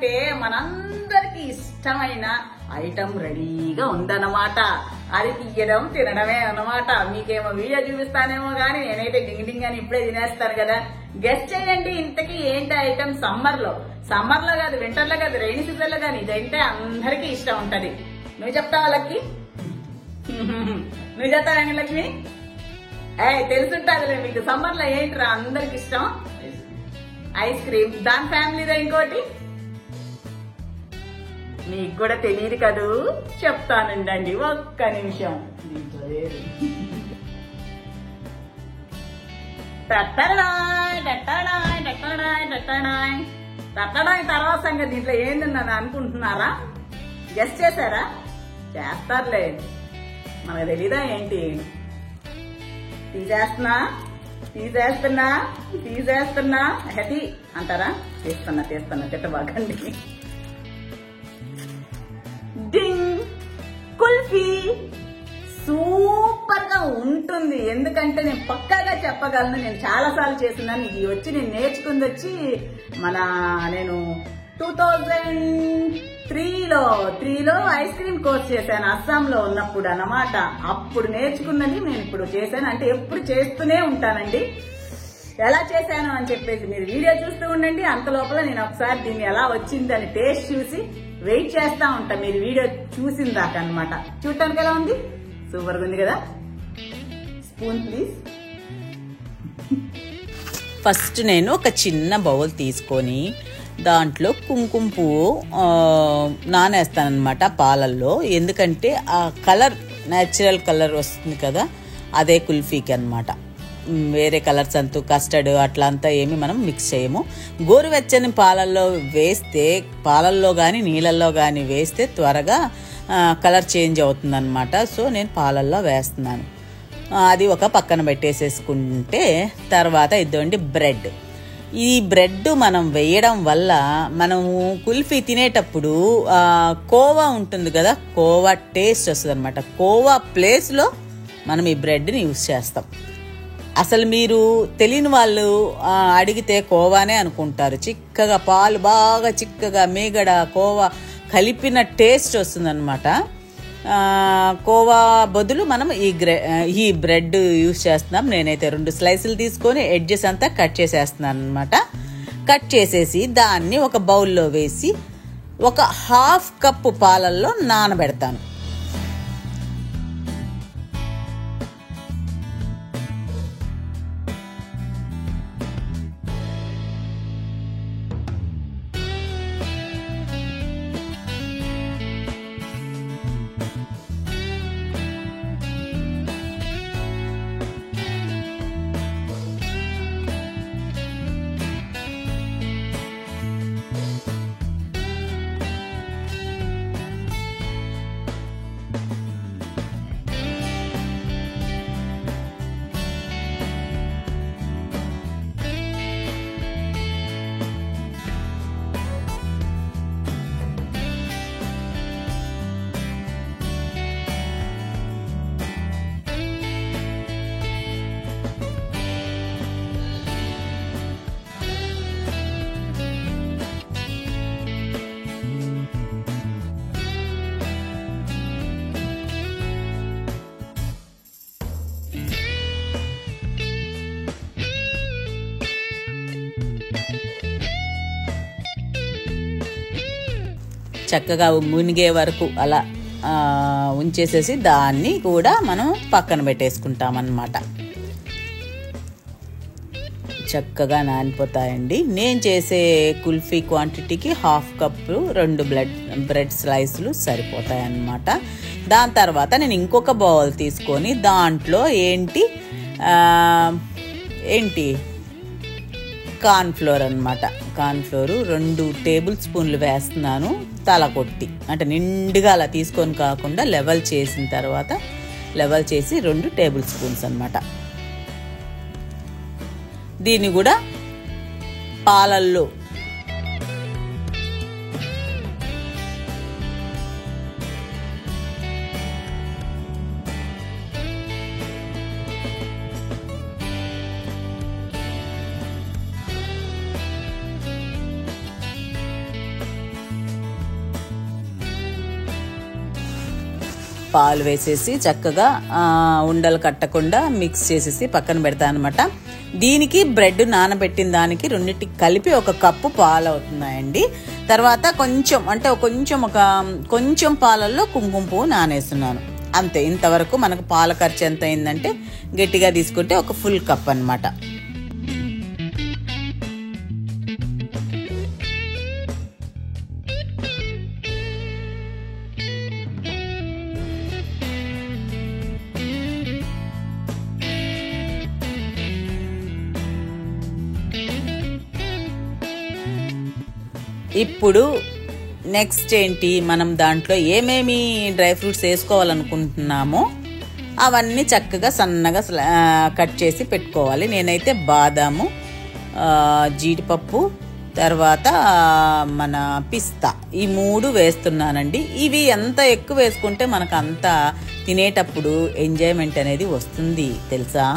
ఎందుకంటే మనందరికి ఇష్టమైన ఐటమ్ రెడీగా ఉందన్నమాట. అది తీయడం తినడమే అన్నమాట. మీకేమో వీడియో చూపిస్తానేమో గానీ నేనైతే డింగ్ డింగ్ అని ఇప్పుడే తినేస్తాను కదా. గెస్ట్ చేయండి ఇంతకీ ఏంటి ఐటమ్. సమ్మర్ లో కాదు, వింటర్ లో కాదు, రైనీ సీజన్ లో కానీ ఇదంటే అందరికీ ఇష్టం ఉంటది. నువ్వు చెప్తావా లక్ష్మి? నువ్వు చెప్తావా లక్ష్మి? తెలుసుంటాదిలే మీకు. సమ్మర్ లో ఏంట్రా అందరికి ఇష్టం? Ice cream. దాని ఫ్యామిలీలో ఇంకోటి మీకు కూడా తెలియదు కదూ, చెప్తానండి ఒక్క నిమిషం. తర్వాత సంగతి దీంట్లో ఏంటన్నది అనుకుంటున్నారా? గెస్ట్ చేశారా? చేస్తారులే, మనకు తెలీదా ఏంటి? తీసేస్తున్నా హెతి అంటారా? తీస్తున్నా తిట్టబాకండి. డింగ్ కుల్ఫీ సూపర్ గా ఉంటుంది. ఎందుకంటే నేను పక్కాగా చెప్పగలను, నేను చాలా సార్లు చేస్తున్నాను. ఇది వచ్చి నేను నేర్చుకుంది వచ్చి నేను 2003లో ఐస్ క్రీమ్ కోర్స్ చేశాను అస్సాంలో ఉన్నప్పుడు అన్నమాట. అప్పుడు నేర్చుకున్నది నేను ఇప్పుడు చేశాను. అంటే ఎప్పుడు చేస్తూనే ఉంటానండి. ఎలా చేశాను అని చెప్పేసి మీరు వీడియో చూస్తూ ఉండండి. అంత లోపల నేను ఒకసారి దీన్ని ఎలా వచ్చింది అని టేస్ట్ చూసి వెయిట్ చేస్తా ఉంటా మీరు వీడియో చూసిన దాకా అనమాట. చూడటానికి ఎలా ఉంది? సూపర్గా ఉంది కదా. Spoon please. ఫస్ట్ నేను ఒక చిన్న బౌల్ తీసుకొని దాంట్లో కుంకుమ పువ్వు నానేస్తానమాట పాలల్లో. ఎందుకంటే ఆ కలర్ న్యాచురల్ కలర్ వస్తుంది కదా, అదే కుల్ఫీకి అనమాట. వేరే కలర్స్ అంతా కస్టర్డ్ అట్లా అంతా ఏమి మనం మిక్స్ చేయము. గోరువెచ్చని పాలల్లో కానీ నీళ్ళల్లో కానీ వేస్తే త్వరగా కలర్ చేంజ్ అవుతుంది అనమాట. సో నేను పాలల్లో వేస్తున్నాను. అది ఒక పక్కన పెట్టేసేసుకుంటే తర్వాత ఇద్దండి బ్రెడ్. ఈ బ్రెడ్ మనం వేయడం వల్ల మనము కుల్ఫీ తినేటప్పుడు కోవా ఉంటుంది కదా, కోవా టేస్ట్ వస్తుంది అనమాట. కోవా ప్లేస్లో మనం ఈ బ్రెడ్ని యూజ్ చేస్తాం. అసలు మీరు తెలియని వాళ్ళు అడిగితే కోవానే అనుకుంటారు. చిక్కగా పాలు బాగా చిక్కగా మీగడ కోవా కలిపిన టేస్ట్ వస్తుందన్నమాట. కోవా బదులు మనం ఈ బ్రెడ్ యూజ్ చేస్తున్నాం. నేనైతే 2 స్లైసులు తీసుకొని ఎడ్జెస్ అంతా కట్ చేసేస్తున్నాను అనమాట. కట్ చేసేసి దాన్ని ఒక బౌల్లో వేసి ఒక 1/2 కప్పు పాలల్లో నానబెడతాను. చక్కగా మునిగే వరకు అలా ఉంచేసేసి దాన్ని కూడా మనం పక్కన పెట్టేసుకుంటామన్నమాట. చక్కగా నానిపోతాయండి. నేను చేసే కుల్ఫీ క్వాంటిటీకి 1/2 కప్పు 2 బ్రెడ్ స్లైసులు సరిపోతాయి అన్నమాట. దాని తర్వాత నేను ఇంకొక బౌల్ తీసుకొని దాంట్లో కార్న్ఫ్లోర్ అనమాట. కార్న్ఫ్లోరు 2 టేబుల్ స్పూన్లు వేస్తున్నాను తల కొట్టి. అంటే నిండుగా అలా తీసుకొని కాకుండా లెవెల్ చేసిన తర్వాత లెవెల్ చేసి 2 టేబుల్ స్పూన్స్ అనమాట. దీన్ని కూడా పాలల్లో పాలు వేసేసి చక్కగా ఉండలు కట్టకుండా మిక్స్ చేసేసి పక్కన పెడతాను అనమాట. దీనికి బ్రెడ్ నానబెట్టిన దానికి రెండింటికి కలిపి 1 కప్పు పాలు అవుతున్నాయండి. తర్వాత కొంచెం పాలల్లో కుంకుమ పువ్వు నానేస్తున్నాను అంతే. ఇంతవరకు మనకు పాల ఖర్చు ఎంత అయిందంటే గట్టిగా తీసుకుంటే 1 ఫుల్ కప్ అనమాట. ఇప్పుడు నెక్స్ట్ ఏంటి, మనం దాంట్లో ఏమేమి డ్రై ఫ్రూట్స్ వేసుకోవాలనుకుంటున్నామో అవన్నీ చక్కగా సన్నగా కట్ చేసి పెట్టుకోవాలి. నేనైతే బాదాము, జీడిపప్పు, తర్వాత మన పిస్తా ఈ 3 వేస్తున్నానండి. ఇవి ఎంత ఎక్కువ వేసుకుంటే మనకు అంత తినేటప్పుడు ఎంజాయ్మెంట్ అనేది వస్తుంది తెలుసా.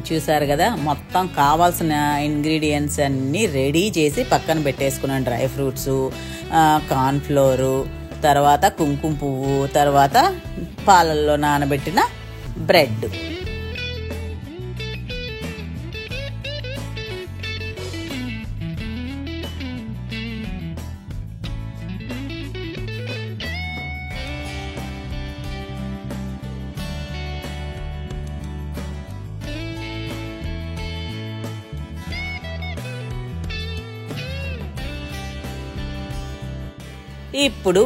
చూసారు కదా, మొత్తం కావాల్సిన ఇంగ్రీడియంట్స్ అన్నీ రెడీ చేసి పక్కన పెట్టేసుకున్నాను. డ్రై ఫ్రూట్స్, కార్న్ఫ్లోరు, తర్వాత కుంకుమ పువ్వు, తర్వాత పాలల్లో నానబెట్టిన బ్రెడ్. ఇప్పుడు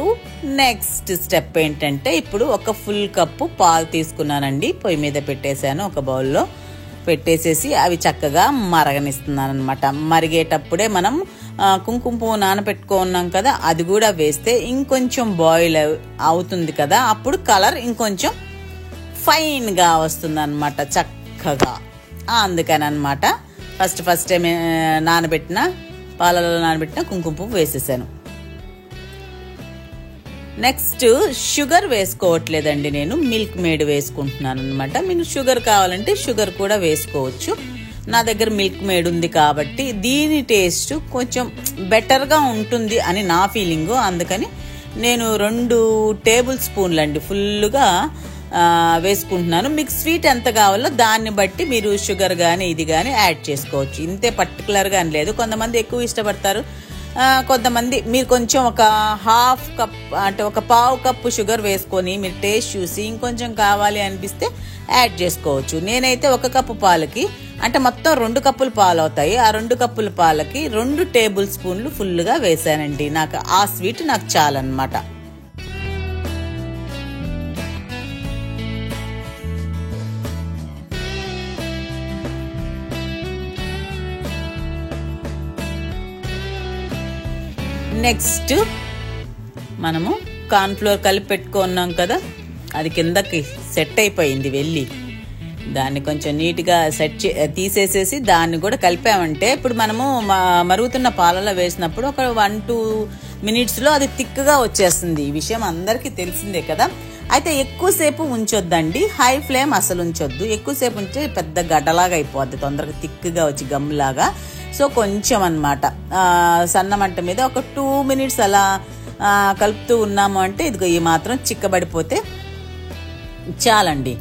నెక్స్ట్ స్టెప్ ఏంటంటే, ఇప్పుడు 1 ఫుల్ కప్పు పాలు తీసుకున్నానండి. పొయ్యి మీద పెట్టేశాను, ఒక బౌల్లో పెట్టేసేసి అవి చక్కగా మరగనిస్తున్నాను అనమాట. మరిగేటప్పుడే మనం కుంకుమ పువ్వు నానబెట్టుకున్నాం కదా, అది కూడా వేస్తే ఇంకొంచెం బాయిల్ అవుతుంది కదా, అప్పుడు కలర్ ఇంకొంచెం ఫైన్గా వస్తుంది అనమాట చక్కగా. అందుకని అనమాట ఫస్ట్ టైం పాలలో నానబెట్టిన కుంకుమ పువ్వు వేసేసాను. నెక్స్ట్ షుగర్ వేసుకోవట్లేదండి, నేను మిల్క్ మేడ్ వేసుకుంటున్నాను అనమాట. మీకు షుగర్ కావాలంటే షుగర్ కూడా వేసుకోవచ్చు. నా దగ్గర మిల్క్ మేడ్ ఉంది కాబట్టి దీని టేస్ట్ కొంచెం బెటర్గా ఉంటుంది అని నా ఫీలింగు. అందుకని నేను 2 టేబుల్ స్పూన్లు అండి ఫుల్గా వేసుకుంటున్నాను. మీకు స్వీట్ ఎంత కావాలో దాన్ని బట్టి మీరు షుగర్ కానీ ఇది కానీ యాడ్ చేసుకోవచ్చు. ఇంతే పర్టికులర్గా అని లేదు. కొంతమంది ఎక్కువ ఇష్టపడతారు, కొంతమంది మీరు కొంచెం 1/2 కప్ అంటే 1/4 కప్పు షుగర్ వేసుకొని మీరు టేస్ట్ చూసి ఇంకొంచెం కావాలి అనిపిస్తే యాడ్ చేసుకోవచ్చు. నేనైతే 1 కప్పు పాలకి అంటే మొత్తం 2 కప్పులు పాలు అవుతాయి. ఆ 2 కప్పుల పాలకి 2 టేబుల్ స్పూన్లు ఫుల్గా వేసానండి. నాకు ఆ స్వీట్ నాకు చాలన్నమాట. నెక్స్ట్ మనము కార్న్ఫ్లోర్ కలిపి పెట్టుకున్నాం కదా, అది కిందకి సెట్ అయిపోయింది వెళ్ళి. దాన్ని కొంచెం నీట్గా తీసేసేసి దాన్ని కూడా కలిపామంటే ఇప్పుడు మనము మరుగుతున్న పాలలో వేసినప్పుడు ఒక 1-2 మినిట్స్లో అది థిక్గా వచ్చేస్తుంది. ఈ విషయం అందరికీ తెలిసిందే కదా. అయితే ఎక్కువసేపు ఉంచొద్దండి, హై ఫ్లేమ్ అసలు ఉంచొద్దు. ఎక్కువసేపు ఉంటే పెద్ద గడ్డలాగా అయిపోద్ది, తొందరగా థిక్గా వచ్చి గమ్లాగా. సో కొంచెం అన్నమాట సన్న మంట మీద ఒక 2 మినిట్స్ అలా కలుపుతూ ఉన్నాము అంటే ఇదిగో ఈ మాత్రం చిక్కబడిపోతే చాలండి.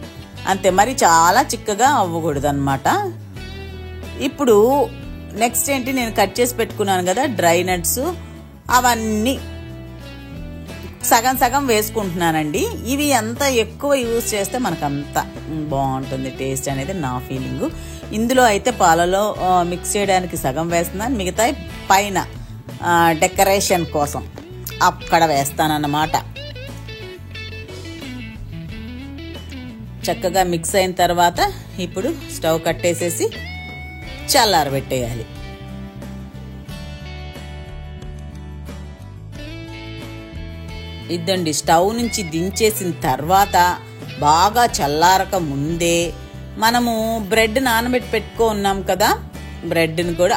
అంతే, మరి చాలా చిక్కగా అవ్వకూడదు అనమాట. ఇప్పుడు నెక్స్ట్ ఏంటి, నేను కట్ చేసి పెట్టుకున్నాను కదా డ్రై నట్స్, అవన్నీ సగం సగం వేసుకుంటున్నానండి. ఇవి ఎంత ఎక్కువ యూజ్ చేస్తే మనకు అంత బాగుంటుంది టేస్ట్ అనేది నా ఫీలింగు. ఇందులో అయితే పాలలో మిక్స్ చేయడానికి సగం వేస్తున్నాను, మిగతా పైన డెకరేషన్ కోసం అక్కడ వేస్తానన్నమాట. చక్కగా మిక్స్ అయిన తర్వాత ఇప్పుడు స్టవ్ కట్టేసేసి చల్లారబెట్టేయాలి. ఇదండి, స్టవ్ నుంచి దించేసిన తర్వాత బాగా చల్లారక ముందే మనము బ్రెడ్ నానబెట్టి పెట్టుకో ఉన్నాం కదా, బ్రెడ్ని కూడా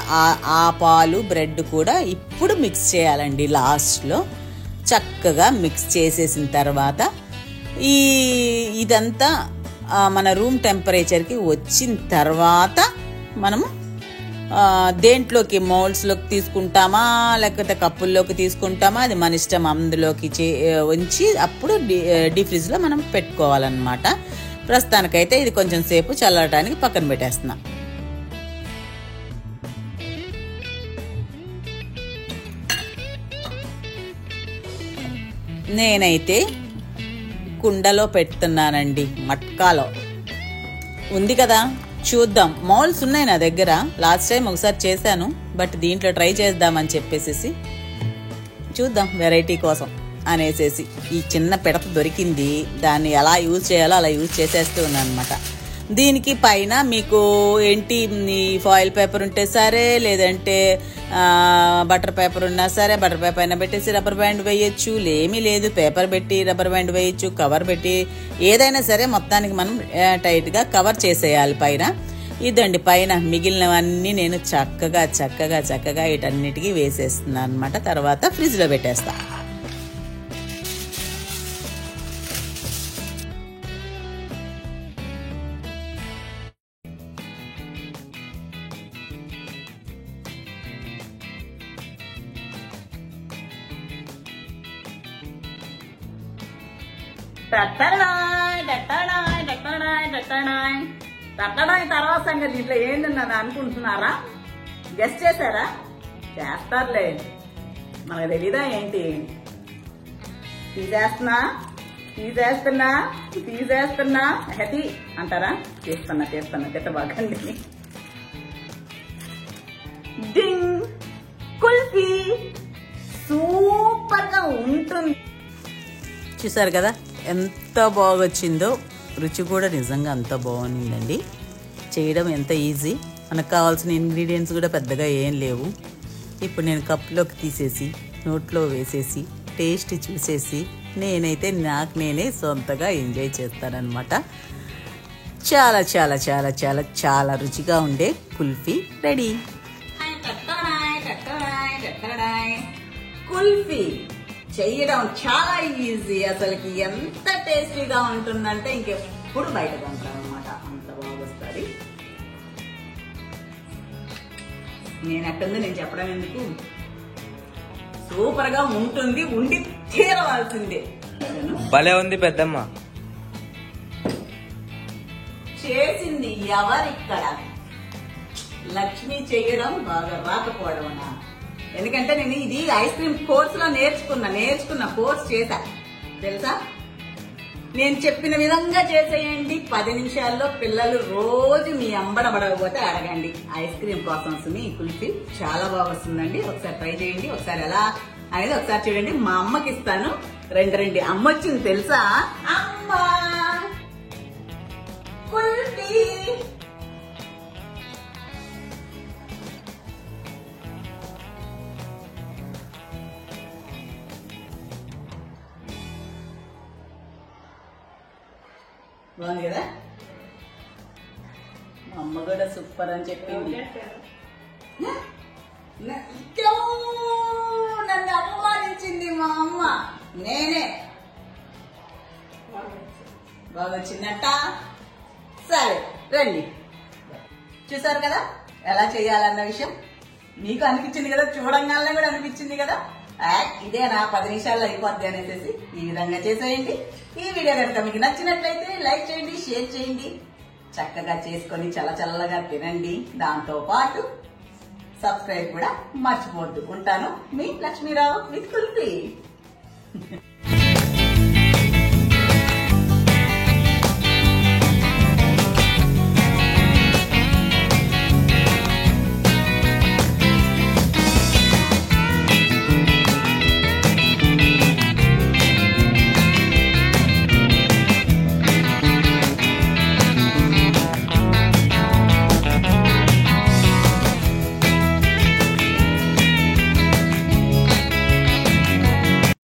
ఆ పాలు బ్రెడ్ కూడా ఇప్పుడు మిక్స్ చేయాలండి. లాస్ట్లో చక్కగా మిక్స్ చేసేసిన తర్వాత ఇదంతా మన రూమ్ టెంపరేచర్కి వచ్చిన తర్వాత మనము దేంట్లోకి మౌల్డ్స్లోకి తీసుకుంటామా లేకపోతే కప్పుల్లోకి తీసుకుంటామా అది మన ఇష్టం. అందులోకి ఉంచి అప్పుడు డీప్ ఫ్రిడ్జ్లో మనం పెట్టుకోవాలన్నమాట. ప్రస్తుతానికైతే ఇది కొంచెం సేపు చల్లడానికి పక్కన పెట్టేస్తున్నా. నేనైతే కుండలో పెడుతున్నానండి, మట్కాలో ఉంది కదా. చూద్దాం, మౌల్స్ ఉన్నాయి నా దగ్గర, లాస్ట్ టైం ఒకసారి చేశాను, బట్ దీంట్లో ట్రై చేద్దామని చెప్పేసి చూద్దాం వెరైటీ కోసం అనేసేసి ఈ చిన్న పిడత దొరికింది, దాన్ని ఎలా యూజ్ చేయాలో అలా యూజ్ చేసేస్తూ ఉన్నాను అనమాట. దీనికి పైన మీకు ఏంటి ఫాయిల్ పేపర్ ఉంటే సరే, లేదంటే బటర్ పేపర్ ఉన్నా సరే బటర్ పేపర్ పైన పెట్టేసి రబ్బర్ బ్యాండ్ వేయచ్చు, ఏమీ లేదు పేపర్ పెట్టి రబ్బర్ బ్యాండ్ వేయచ్చు, కవర్ పెట్టి ఏదైనా సరే మొత్తానికి మనం టైట్గా కవర్ చేసేయాలి పైన. ఇదండి, పైన మిగిలినవన్నీ నేను చక్కగా చక్కగా చక్కగా వీటన్నిటికీ వేసేస్తున్నాను అనమాట. తర్వాత ఫ్రిడ్జ్లో పెట్టేస్తా. తర్వాత సంగతి దీంట్లో ఏంటన్నది అనుకుంటున్నారా? గెస్ట్ చేశారా? చేస్తారులే, మనకు తెలీదా ఏంటి? తీసేస్తున్నా హెతి అంటారా? చేస్తున్నా తిట్టబాకండి. డింగ్, కుల్ఫీ సూపర్ గా ఉంటుంది. చూసారు కదా ఎంత బాగొచ్చిందో, రుచి కూడా నిజంగా అంత బాగుందండి. చేయడం ఎంత ఈజీ, మనకు కావాల్సిన ఇంగ్రీడియంట్స్ కూడా పెద్దగా ఏం లేవు. ఇప్పుడు నేను కప్లోకి తీసేసి నోట్లో వేసేసి టేస్ట్ చూసేసి నేనైతే నాకు నేనే సొంతగా ఎంజాయ్ చేస్తానన్నమాట. చాలా చాలా చాలా చాలా చాలా రుచిగా ఉండే కుల్ఫీ రెడీ. కుల్ఫీ చేయడం చాలా ఈజీ, అసలుకి ఎంత టేస్టీగా ఉంటుందంటే ఇంకెప్పుడు బయట కొంటాం అనమాట, అంత బాగొస్తుంది. నేను ఎక్కడుందో నేను చెప్పడం ఎందుకు, సూపర్ గా ఉంటుంది, ఉండి తీరవలసిందే. భలే ఉంది పెద్దమ్మ. చేసింది ఎవరిక్కడ? లక్ష్మి చేయడం బాగా రాకపోవడం అన్నా. ఎందుకంటే నేను ఇది ఐస్ క్రీమ్ కోర్స్ లో నేర్చుకున్న కోర్స్ చేశా తెలుసా. నేను చెప్పిన విధంగా చేసేయండి, 10 నిమిషాల్లో పిల్లలు రోజు మీ అంబడబడకపోతే అడగండి. ఐస్ క్రీమ్ కోసం మీ కుల్ఫీ చాలా బాగా వస్తుందండి, ఒకసారి ట్రై చేయండి. ఒకసారి ఎలా అనేది ఒకసారి చూడండి. మా అమ్మకి ఇస్తాను, రెండు అమ్మ వచ్చింది తెలుసా. అమ్మా కుల్ఫీ బాగుంది కదా. మా అమ్మ కూడా సూపర్ అని చెప్పింది. నన్ను అపమానించింది మా అమ్మ, నేనే బాగా వచ్చిందట. సరే రండి, చూసారు కదా ఎలా చేయాలన్న విషయం మీకు అనిపించింది కదా, చూడంగానే కూడా అనిపించింది కదా. ఇదేనా 10 నిమిషాల్లో అయిపోద్ది అనేసి ఈ విధంగా చేసేయండి. ఈ వీడియో కనుక మీకు నచ్చినట్లయితే లైక్ చేయండి, షేర్ చేయండి, చక్కగా చేసుకొని చల్లగా తినండి. దాంతో పాటు సబ్స్క్రైబ్ కూడా మర్చిపోవద్దు. ఉంటాను, మీ లక్ష్మీరావు విత్ కుల్ఫీ.